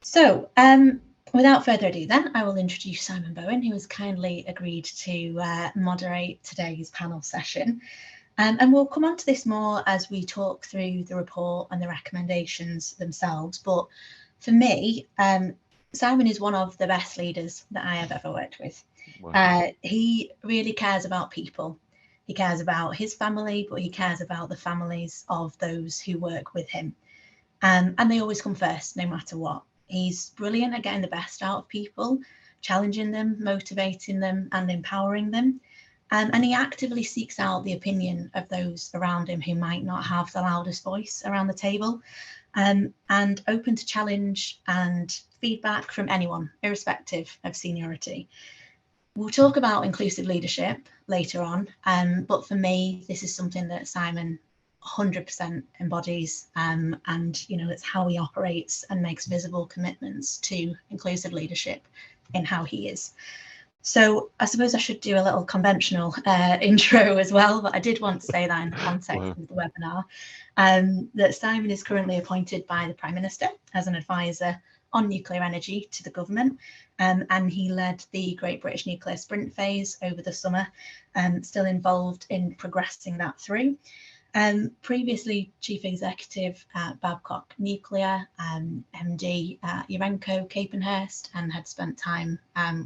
So, without further ado then, I will introduce Simon Bowen, who has kindly agreed to moderate today's panel session. And we'll come on to this more as we talk through the report and the recommendations themselves. But for me, Simon is one of the best leaders that I have ever worked with. Wow. He really cares about people. He cares about his family, but he cares about the families of those who work with him. And they always come first, no matter what. He's brilliant at getting the best out of people, challenging them, motivating them, and empowering them. And he actively seeks out the opinion of those around him who might not have the loudest voice around the table, and open to challenge and feedback from anyone, irrespective of seniority. We'll talk about inclusive leadership later on, but for me, this is something that Simon 100% embodies, and it's how he operates and makes visible commitments to inclusive leadership in how he is. So I suppose I should do a little conventional intro as well, but I did want to say that in the context of the webinar, that Simon is currently appointed by the Prime Minister as an advisor on nuclear energy to the government, and he led the Great British Nuclear Sprint phase over the summer, still involved in progressing that through. Previously Chief Executive at Babcock Nuclear, MD at Urenco Capenhurst, and had spent time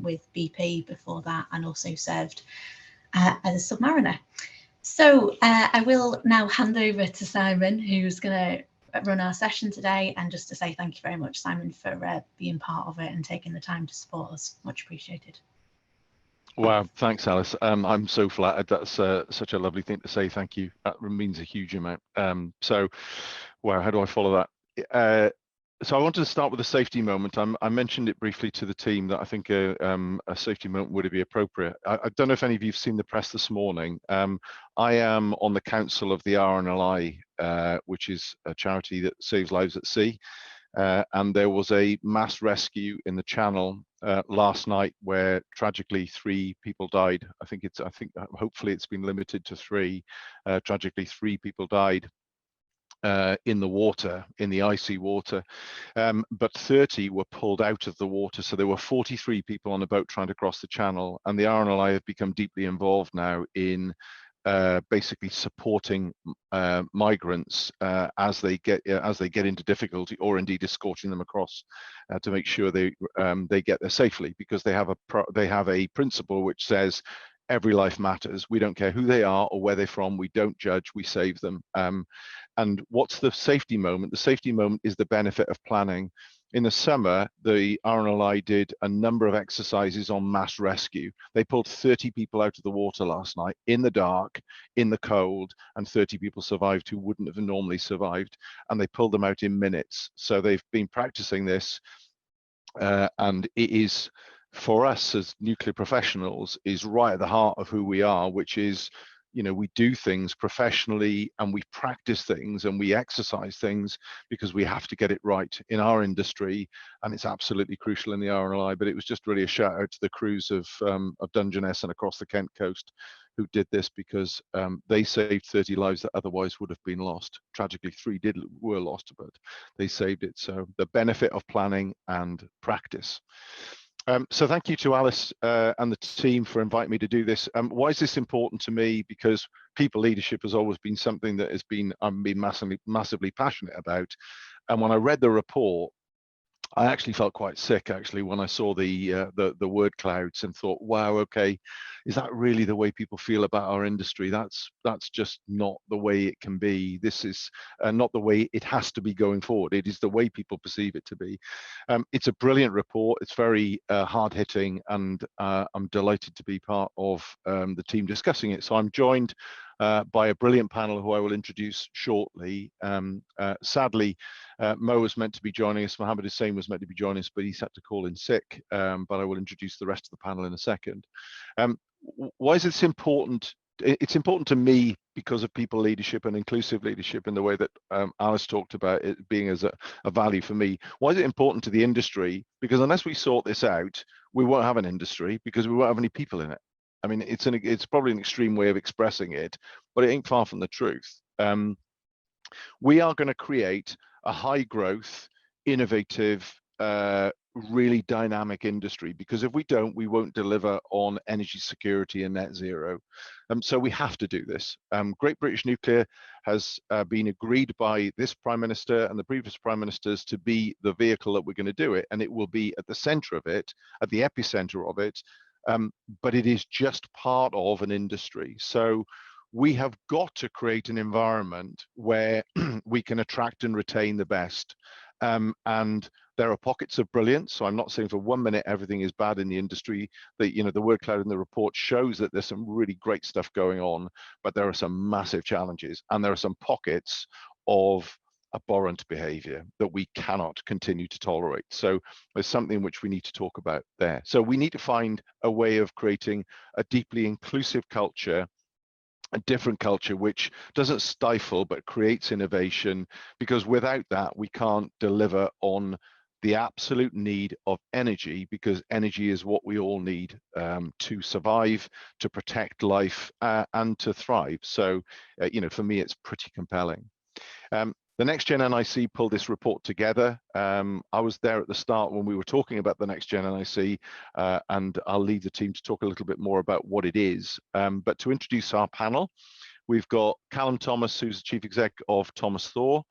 with BP before that, and also served as a submariner. So I will now hand over to Simon, who's going to run our session today, and just to say thank you very much, Simon, for being part of it and taking the time to support us. Much appreciated. Wow, thanks, Alice. I'm so flattered. That's such a lovely thing to say. Thank you. That means a huge amount. So, wow, how do I follow that? So I wanted to start with a safety moment. I mentioned it briefly to the team that I think a safety moment would be appropriate. I don't know if any of you've seen the press this morning. I am on the council of the RNLI, which is a charity that saves lives at sea. And there was a mass rescue in the Channel last night where tragically 3 people died. I think hopefully it's been limited to 3. Tragically 3 people died in the water, in the icy water, but 30 were pulled out of the water. So there were 43 people on a boat trying to cross the Channel, and the RNLI have become deeply involved now in basically supporting migrants as they get into difficulty, or indeed escorting them across to make sure they get there safely, because they have a principle which says every life matters. We don't care who they are or where they're from. We don't judge. We save them. And what's the safety moment? The safety moment is the benefit of planning. In the summer, the RNLI did a number of exercises on mass rescue. They pulled 30 people out of the water last night in the dark, in the cold, and 30 people survived who wouldn't have normally survived, and they pulled them out in minutes. So they've been practicing this, and it is, for us as nuclear professionals, is right at the heart of who we are, which is, we do things professionally, and we practice things, and we exercise things because we have to get it right in our industry, and it's absolutely crucial in the RNLI. But it was just really a shout out to the crews of Dungeness and across the Kent coast who did this, because they saved 30 lives that otherwise would have been lost. Tragically, 3 were lost, but they saved it. So the benefit of planning and practice. So thank you to Alice and the team for inviting me to do this. Why is this important to me? Because people leadership has always been something that I've been massively passionate about. And when I read the report, I actually felt quite sick when I saw the word clouds, and thought, wow, okay, is that really the way people feel about our industry? That's just not the way it can be. This is not the way it has to be going forward. It is the way people perceive it to be. It's a brilliant report. It's very hard hitting, and I'm delighted to be part of the team discussing it. So I'm joined by a brilliant panel who I will introduce shortly. Sadly, Mo was meant to be joining us, Mohammed Hussain was meant to be joining us, but he's had to call in sick, but I will introduce the rest of the panel in a second. Why is this important? It's important to me because of people leadership and inclusive leadership in the way that Alice talked about it being as a value for me. Why is it important to the industry? Because unless we sort this out, we won't have an industry, because we won't have any people in it. I mean, it's probably an extreme way of expressing it, but it ain't far from the truth. We are going to create a high growth, innovative, really dynamic industry, because if we don't, we won't deliver on energy security and net zero. So we have to do this. Great British Nuclear has been agreed by this Prime Minister and the previous Prime Ministers to be the vehicle that we're going to do it, and it will be at the centre of it, at the epicenter of it, but it is just part of an industry. So we have got to create an environment where we can attract and retain the best. And there are pockets of brilliance. So I'm not saying for 1 minute everything is bad in the industry. The word cloud in the report shows that there's some really great stuff going on, but there are some massive challenges, and there are some pockets of abhorrent behavior that we cannot continue to tolerate. So there's something which we need to talk about there. So we need to find a way of creating a deeply inclusive culture, a different culture which doesn't stifle but creates innovation, because without that we can't deliver on the absolute need of energy, because energy is what we all need to survive, to protect life, and to thrive. So for me it's pretty compelling. The Next Gen NIC pulled this report together. I was there at the start when we were talking about the Next Gen NIC, and I'll leave the team to talk a little bit more about what it is. But to introduce our panel, we've got Callum Thomas, who's the Chief Exec of Thomas Thor,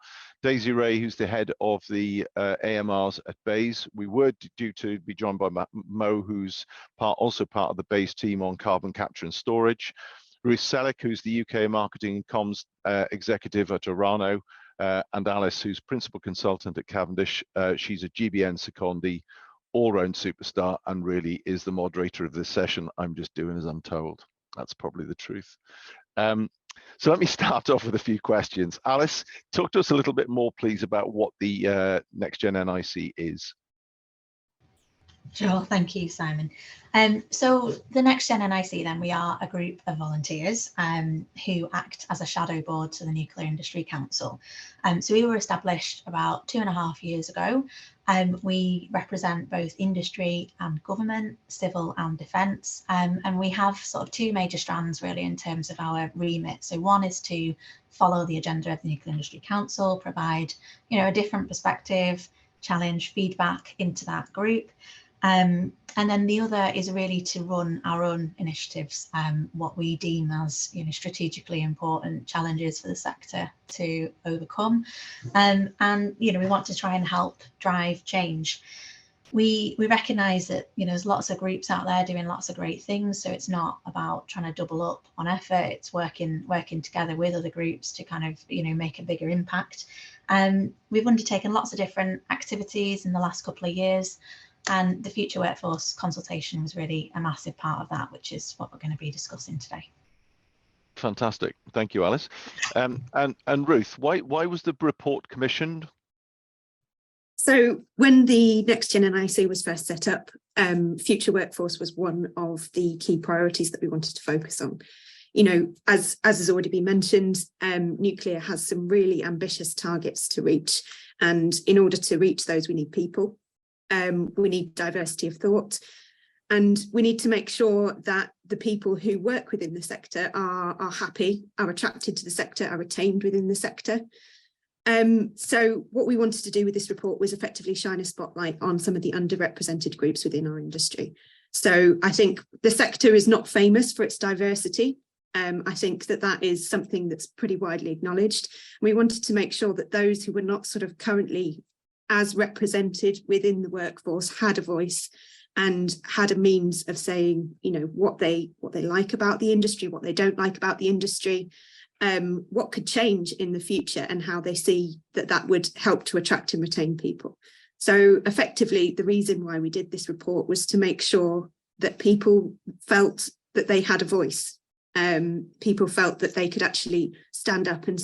Daisy Ray, who's the head of the AMRs at BEIS. We were due to be joined by Mo, who's also part of the BEIS team on carbon capture and storage. Ruth Selleck, who's the UK Marketing and Comms Executive at Orano, and Alice, who's Principal Consultant at Cavendish. She's a GBN secondee, all-round superstar, and really is the moderator of this session. I'm just doing as I'm told. That's probably the truth. So let me start off with a few questions. Alice, talk to us a little bit more, please, about what the Next Gen NIC is. Sure, thank you, Simon. So the Next Gen NIC, then, we are a group of volunteers who act as a shadow board to the Nuclear Industry Council. So we were established about 2.5 years ago. We represent both industry and government, civil and defence, and we have sort of two major strands really in terms of our remit. So one is to follow the agenda of the Nuclear Industry Council, provide a different perspective, challenge, feedback into that group. And then the other is really to run our own initiatives, what we deem as strategically important challenges for the sector to overcome. And we want to try and help drive change. We recognise that there's lots of groups out there doing lots of great things, so it's not about trying to double up on effort. It's working together with other groups to kind of make a bigger impact. We've undertaken lots of different activities in the last couple of years. And the future workforce consultation was really a massive part of that, which is what we're going to be discussing today. Fantastic. Thank you, Alice. And Ruth, why was the report commissioned? So when the Next Gen NIC was first set up, future workforce was one of the key priorities that we wanted to focus on. As has already been mentioned, nuclear has some really ambitious targets to reach. And in order to reach those, we need people. We need diversity of thought, and we need to make sure that the people who work within the sector are happy, are attracted to the sector, are retained within the sector. So what we wanted to do with this report was effectively shine a spotlight on some of the underrepresented groups within our industry. So I think the sector is not famous for its diversity. I think that is something that's pretty widely acknowledged. We wanted to make sure that those who were not sort of currently as represented within the workforce had a voice and had a means of saying, what they like about the industry, what they don't like about the industry, what could change in the future, and how they see that would help to attract and retain people. So effectively, the reason why we did this report was to make sure that people felt that they had a voice. People felt that they could actually stand up and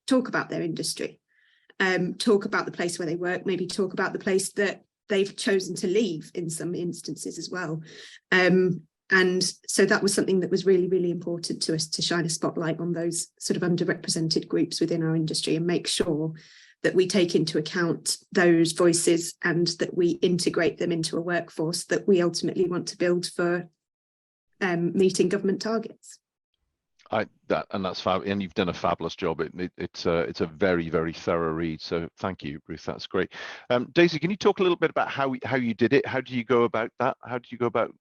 talk about their industry. Talk about the place where they work, maybe talk about the place that they've chosen to leave in some instances as well. And so that was something that was really, really important to us, to shine a spotlight on those sort of underrepresented groups within our industry and make sure that we take into account those voices and that we integrate them into a workforce that we ultimately want to build for meeting government targets. That's fab, and you've done a fabulous job. It's a very, very thorough read. So thank you, Ruth. That's great. Daisy, can you talk a little bit about how you did it? How do you go about that? How do you go about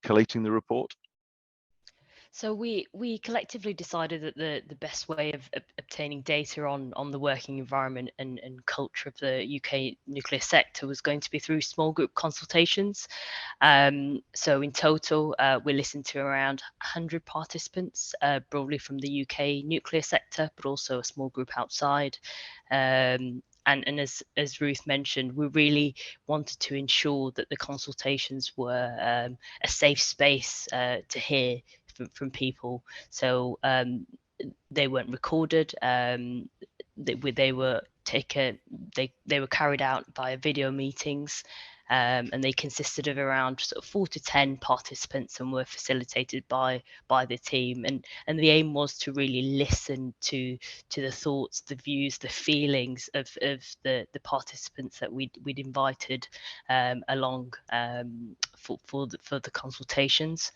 collating the report? So we collectively decided that the best way of obtaining data on the working environment and culture of the UK nuclear sector was going to be through small group consultations. So in total, we listened to around 100 participants, broadly from the UK nuclear sector, but also a small group outside. And as Ruth mentioned, we really wanted to ensure that the consultations were a safe space to hear from people. So they weren't recorded. They were taken. They were carried out via video meetings, and they consisted of around sort of 4 to 10 participants and were facilitated by the team. And the aim was to really listen to the thoughts, the views, the feelings of the participants that we'd invited along for the consultations.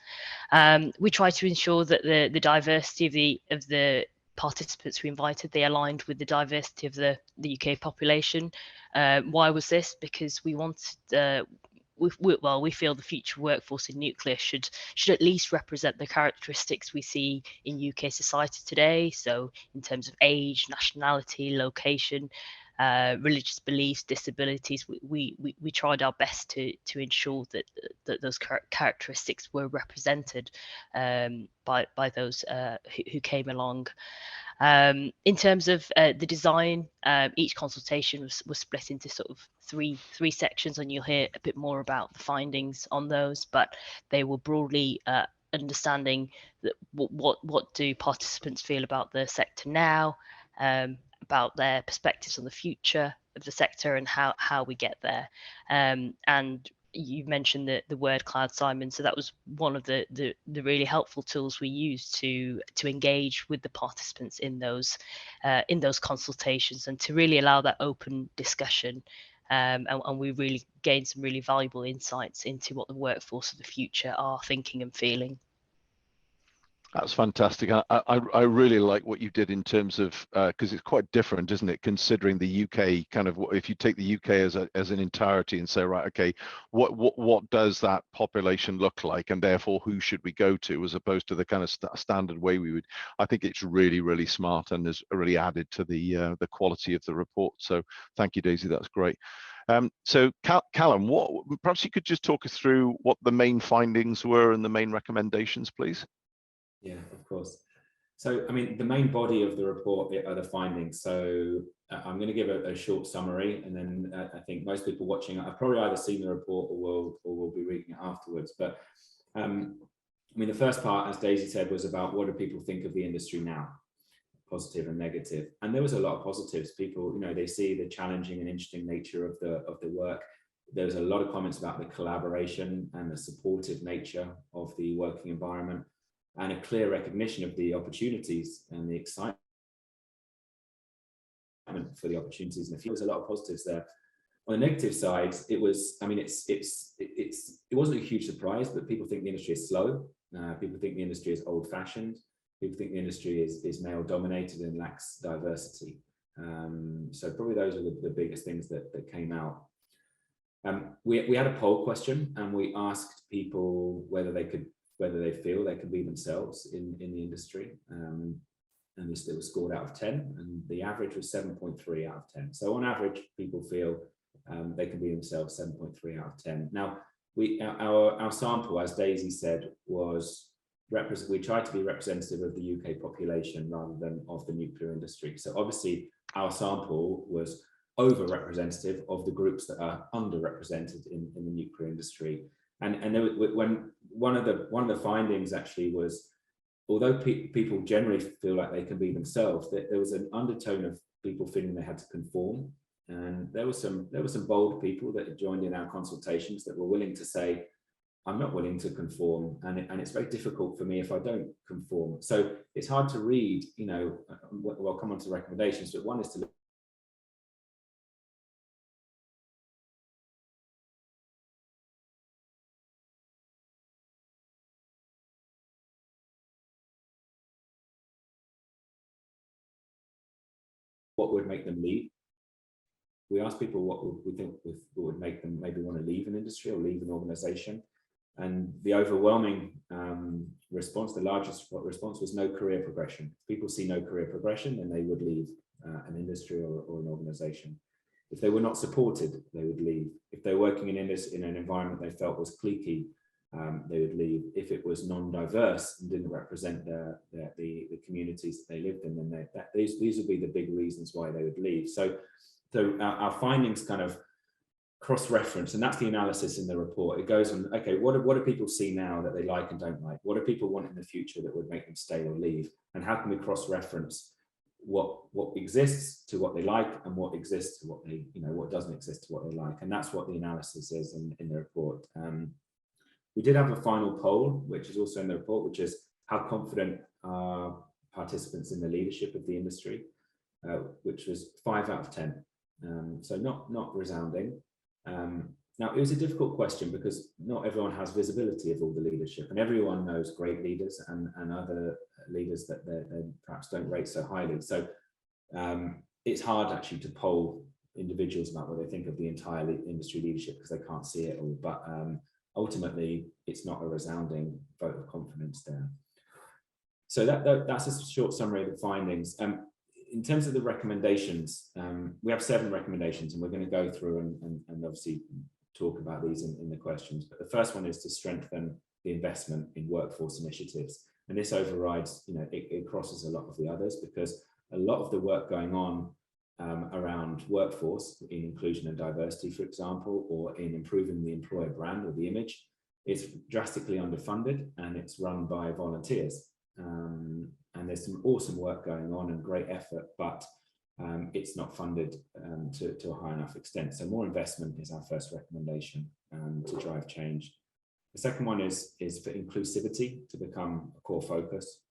We try to ensure that the diversity of the participants we invited, they aligned with the diversity of the UK population. Why was this? Because we wanted, we feel the future workforce in nuclear should at least represent the characteristics we see in UK society today. So in terms of age, nationality, location, religious beliefs, disabilities, we tried our best to ensure that those characteristics were represented by those who came along. In terms of the design, each consultation was split into sort of three sections, and you'll hear a bit more about the findings on those, but they were broadly understanding that what do participants feel about the sector now, about their perspectives on the future of the sector and how we get there. And you mentioned the word cloud, Simon. So that was one of the really helpful tools we used to engage with the participants in those consultations and to really allow that open discussion. And we really gained some really valuable insights into what the workforce of the future are thinking and feeling. That's fantastic. I really like what you did in terms of because it's quite different, isn't it? Considering the UK kind of, if you take the UK as an entirety and say, right, okay, what does that population look like, and therefore who should we go to, as opposed to the kind of standard way we would. I think it's really, really smart and has really added to the quality of the report. So thank you, Daisy. That's great. So Callum, perhaps you could just talk us through what the main findings were and the main recommendations, please. Yeah, of course. So, I mean, the main body of the report are the findings. So I'm going to give a short summary, and then I think most people watching have probably either seen the report or will be reading it afterwards. But I mean, the first part, as Daisy said, was about what do people think of the industry now, positive and negative. And there was a lot of positives. People, you know, they see the challenging and interesting nature of the work. There was a lot of comments about the collaboration and the supportive nature of the working environment, and a clear recognition of the opportunities and the excitement for the opportunities. And there was a lot of positives there. On the negative side, it was, I mean, it wasn't a huge surprise, but people think the industry is slow. People think the industry is old-fashioned. People think the industry is male-dominated and lacks diversity. So probably those are the biggest things that came out. We had a poll question, and we asked people whether they feel they could be themselves in the industry. And this was scored out of 10, and the average was 7.3 out of 10. So on average, people feel they can be themselves, 7.3 out of 10. Now, our sample, as Daisy said, was we tried to be representative of the UK population rather than of the nuclear industry. So obviously, our sample was over-representative of the groups that are underrepresented in the nuclear industry. And there, when one of the findings actually was, although people generally feel like they can be themselves, there was an undertone of people feeling they had to conform. And there were some bold people that had joined in our consultations that were willing to say, I'm not willing to conform, and it's very difficult for me if I don't conform. So it's hard to read, you know, well, I'll come on to recommendations, but one is to what would make them leave. We asked people what we think would make them maybe want to leave an industry or leave an organization. And the overwhelming response, the largest response, was no career progression. If people see no career progression, then they would leave an industry or an organization. If they were not supported, they would leave. If they're working in an environment they felt was cliquey, they would leave. If it was non-diverse and didn't represent the communities that they lived in, then these would be the big reasons why they would leave. So our findings kind of cross-reference, and that's the analysis in the report. It goes on, okay, what do people see now that they like and don't like? What do people want in the future that would make them stay or leave? And how can we cross-reference what exists to what they like, and what exists to what they, what doesn't exist to what they like? And that's what the analysis is in the report. We did have a final poll, which is also in the report, which is how confident are participants in the leadership of the industry, which was 5 out of 10. So not resounding. Now, it was a difficult question because not everyone has visibility of all the leadership, and everyone knows great leaders and other leaders that they perhaps don't rate so highly. So it's hard actually to poll individuals about what they think of the entire industry leadership because they can't see it all. But ultimately, it's not a resounding vote of confidence there. So that's a short summary of the findings. In terms of the recommendations, we have 7 recommendations, and we're going to go through and obviously talk about these in the questions. But the first one is to strengthen the investment in workforce initiatives. And this overrides, it crosses a lot of the others, because a lot of the work going on around workforce in inclusion and diversity, for example, or in improving the employer brand or the image, is drastically underfunded, and it's run by volunteers. And there's some awesome work going on and great effort, but it's not funded to a high enough extent. So more investment is our first recommendation to drive change. The second one is for inclusivity to become a core focus,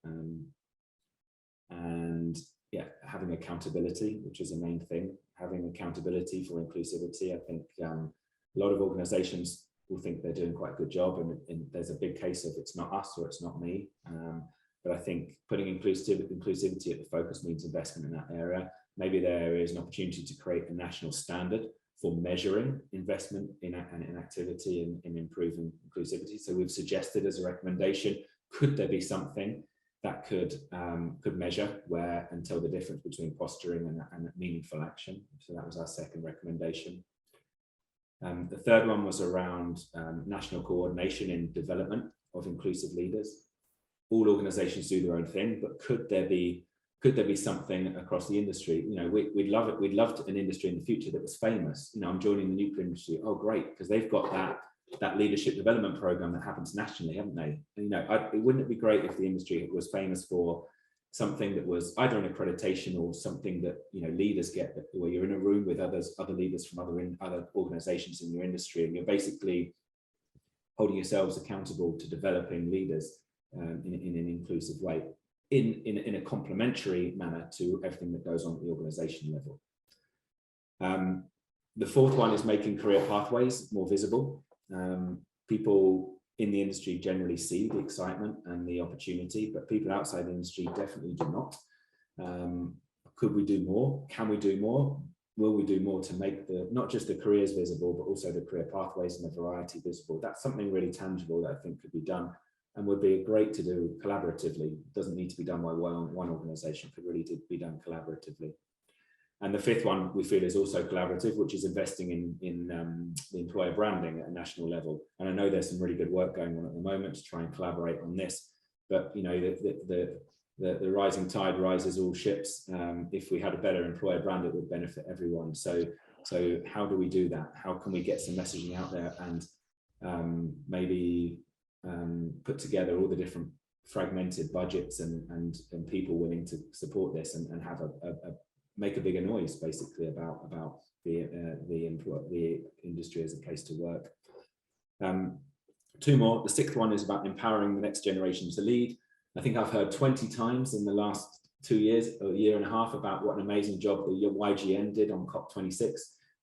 and yeah, having accountability, which is the main thing. Having accountability for inclusivity. I think a lot of organizations will think they're doing quite a good job, and there's a big case of it's not us or it's not me. But I think putting inclusivity at the focus means investment in that area. Maybe there is an opportunity to create a national standard for measuring investment in activity and in improving inclusivity. So we've suggested as a recommendation, could there be something that could measure where and tell the difference between posturing and meaningful action? So that was our second recommendation. The third one was around national coordination in development of inclusive leaders. All organizations do their own thing, but could there be something across the industry? We'd love it. We'd love an industry in the future that was famous. I'm joining the nuclear industry. Oh, great, because they've got that leadership development program that happens nationally, haven't they? Wouldn't it be great if the industry was famous for something that was either an accreditation or something that leaders get, where you're in a room with other leaders from other organizations in your industry, and you're basically holding yourselves accountable to developing leaders in an inclusive way, in a complementary manner to everything that goes on at the organization level. The fourth one is making career pathways more visible. People in the industry generally see the excitement and the opportunity, but people outside the industry definitely do not. Could we do more? Can we do more? Will we do more to make not just the careers visible, but also the career pathways and the variety visible? That's something really tangible that I think could be done, and would be great to do collaboratively. It doesn't need to be done by one organization, could really be done collaboratively. And the fifth one we feel is also collaborative, which is investing in the employer branding at a national level. And I know there's some really good work going on at the moment to try and collaborate on this, but the rising tide rises all ships. If we had a better employer brand, it would benefit everyone. So how do we do that? How can we get some messaging out there and maybe put together all the different fragmented budgets and people willing to support this and have make a bigger noise basically about the industry as a place to work. Two more. The sixth one is about empowering the next generation to lead. I think I've heard 20 times in the last 2 years or a year and a half about what an amazing job the YGN did on COP26.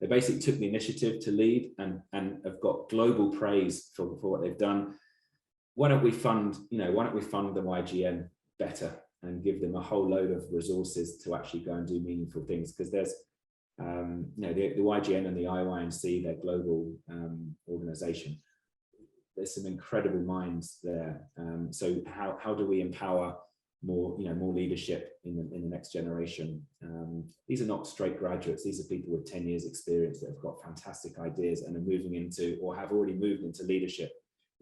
They basically took the initiative to lead and have got global praise for what they've done. Why don't we fund the YGN better and give them a whole load of resources to actually go and do meaningful things. Because there's, you know, the YGN and the IYNC, their global organization, there's some incredible minds there. So how do we empower more, you know, more leadership in the next generation? These are not straight graduates. These are people with 10 years experience that have got fantastic ideas and are moving into, or have already moved into leadership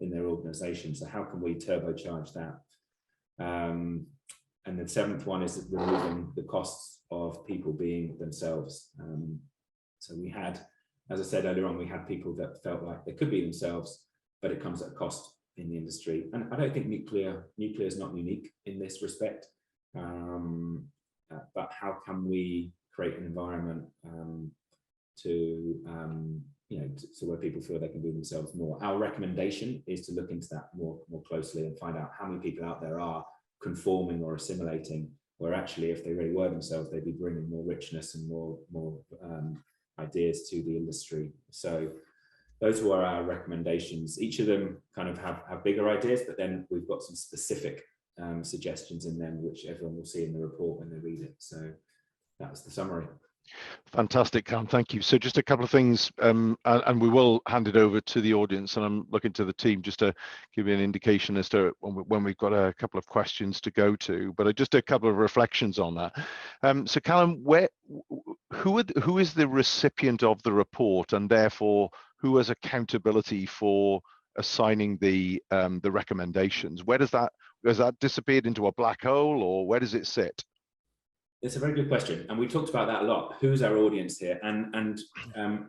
in their organization. So how can we turbocharge that? And the seventh one is removing the costs of people being themselves. So we had, as I said earlier on, we had people that felt like they could be themselves, but it comes at a cost in the industry. And I don't think nuclear is not unique in this respect. But how can we create an environment you know, so where people feel they can be themselves more? Our recommendation is to look into that more closely and find out how many people out there are conforming or assimilating, where actually, if they really were themselves, they'd be bringing more richness and more ideas to the industry. So those were our recommendations. Each of them kind of have bigger ideas, but then we've got some specific suggestions in them, which everyone will see in the report when they read it. So that was the summary. Fantastic, Cam, thank you. So just a couple of things, and we will hand it over to the audience, and I'm looking to the team just to give you an indication as to when we've got a couple of questions to go to, but just a couple of reflections on that. So Callum, who is the recipient of the report, and therefore who has accountability for assigning the recommendations? Where does that disappeared into a black hole, or where does it sit? It's a very good question, and we talked about that a lot. Who's our audience here? And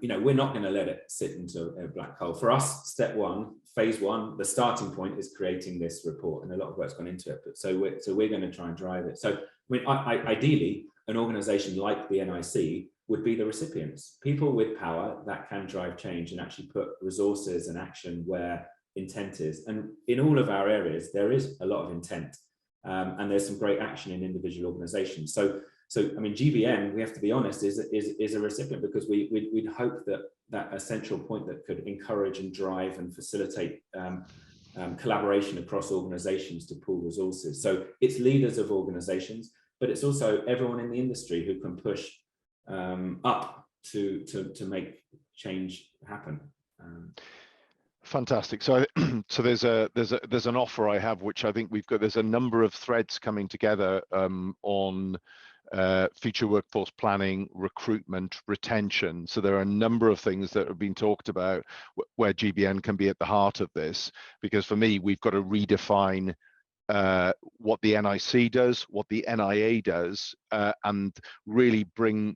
you know, we're not going to let it sit into a black hole. For us, step one, phase one, the starting point is creating this report, and a lot of work's gone into it. But so we're going to try and drive it. So I mean, ideally, an organisation like the NIC would be the recipients, people with power that can drive change and actually put resources and action where intent is. And in all of our areas, there is a lot of intent. And there's some great action in individual organizations. So I mean, GBN, we have to be honest, is a recipient, because we'd hope that a central point that could encourage and drive and facilitate collaboration across organizations to pool resources. So it's leaders of organizations, but it's also everyone in the industry who can push up to make change happen. Fantastic. So there's an offer I have, which I think there's a number of threads coming together on future workforce planning, recruitment, retention. So there are a number of things that have been talked about where GBN can be at the heart of this, because for me, we've got to redefine what the NIC does, what the NIA does, and really bring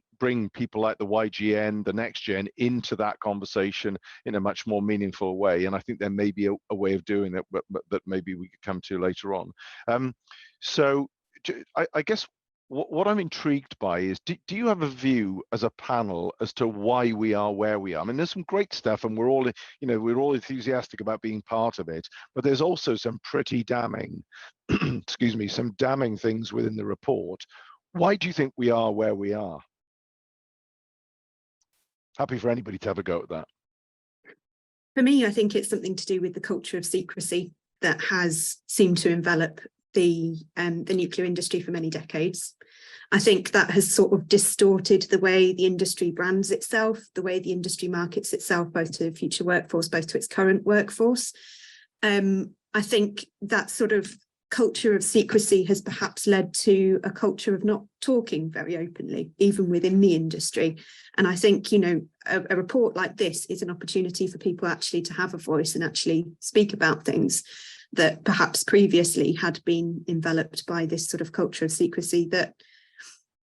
people like the YGN, the Next Gen, into that conversation in a much more meaningful way. And I think there may be a way of doing it, but that maybe we could come to later on. So I guess what I'm intrigued by is, do you have a view as a panel as to why we are where we are? I mean, there's some great stuff, and we're all enthusiastic about being part of it, but there's also some pretty damning, excuse me, some damning things within the report. Why do you think we are where we are? Happy for anybody to have a go at that. For me, I think it's something to do with the culture of secrecy that has seemed to envelop the nuclear industry for many decades. I think that has sort of distorted the way the industry brands itself, the way the industry markets itself, both to future workforce, both to its current workforce. I think that sort of culture of secrecy has perhaps led to a culture of not talking very openly, even within the industry. And I think, you know, a report like this is an opportunity for people actually to have a voice and actually speak about things that perhaps previously had been enveloped by this sort of culture of secrecy that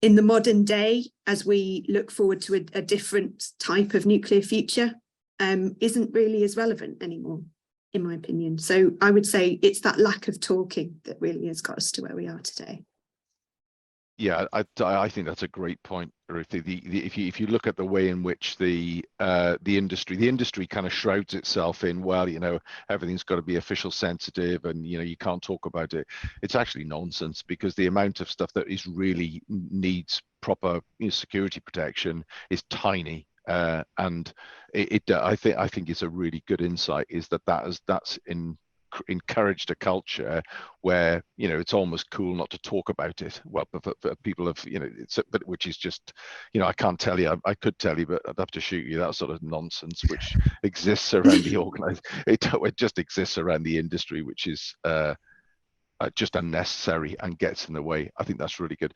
in the modern day, as we look forward to a different type of nuclear future, isn't really as relevant anymore, in my opinion. So I would say it's that lack of talking that really has got us to where we are today. Yeah, I think that's a great point, Ruthie. If you look at the way in which the industry kind of shrouds itself in, well, you know, everything's got to be official sensitive, and you know, you can't talk about it. It's actually nonsense, because the amount of stuff that is really needs proper, you know, security protection is tiny. And I think it's a really good insight, is that's in encouraged a culture where, you know, it's almost cool not to talk about it. Well, for people have, you know, but which is just, you know, I can't tell you, I could tell you, but I'd have to shoot you, that sort of nonsense which exists around the it just exists around the industry, which is just unnecessary and gets in the way. I think that's really good.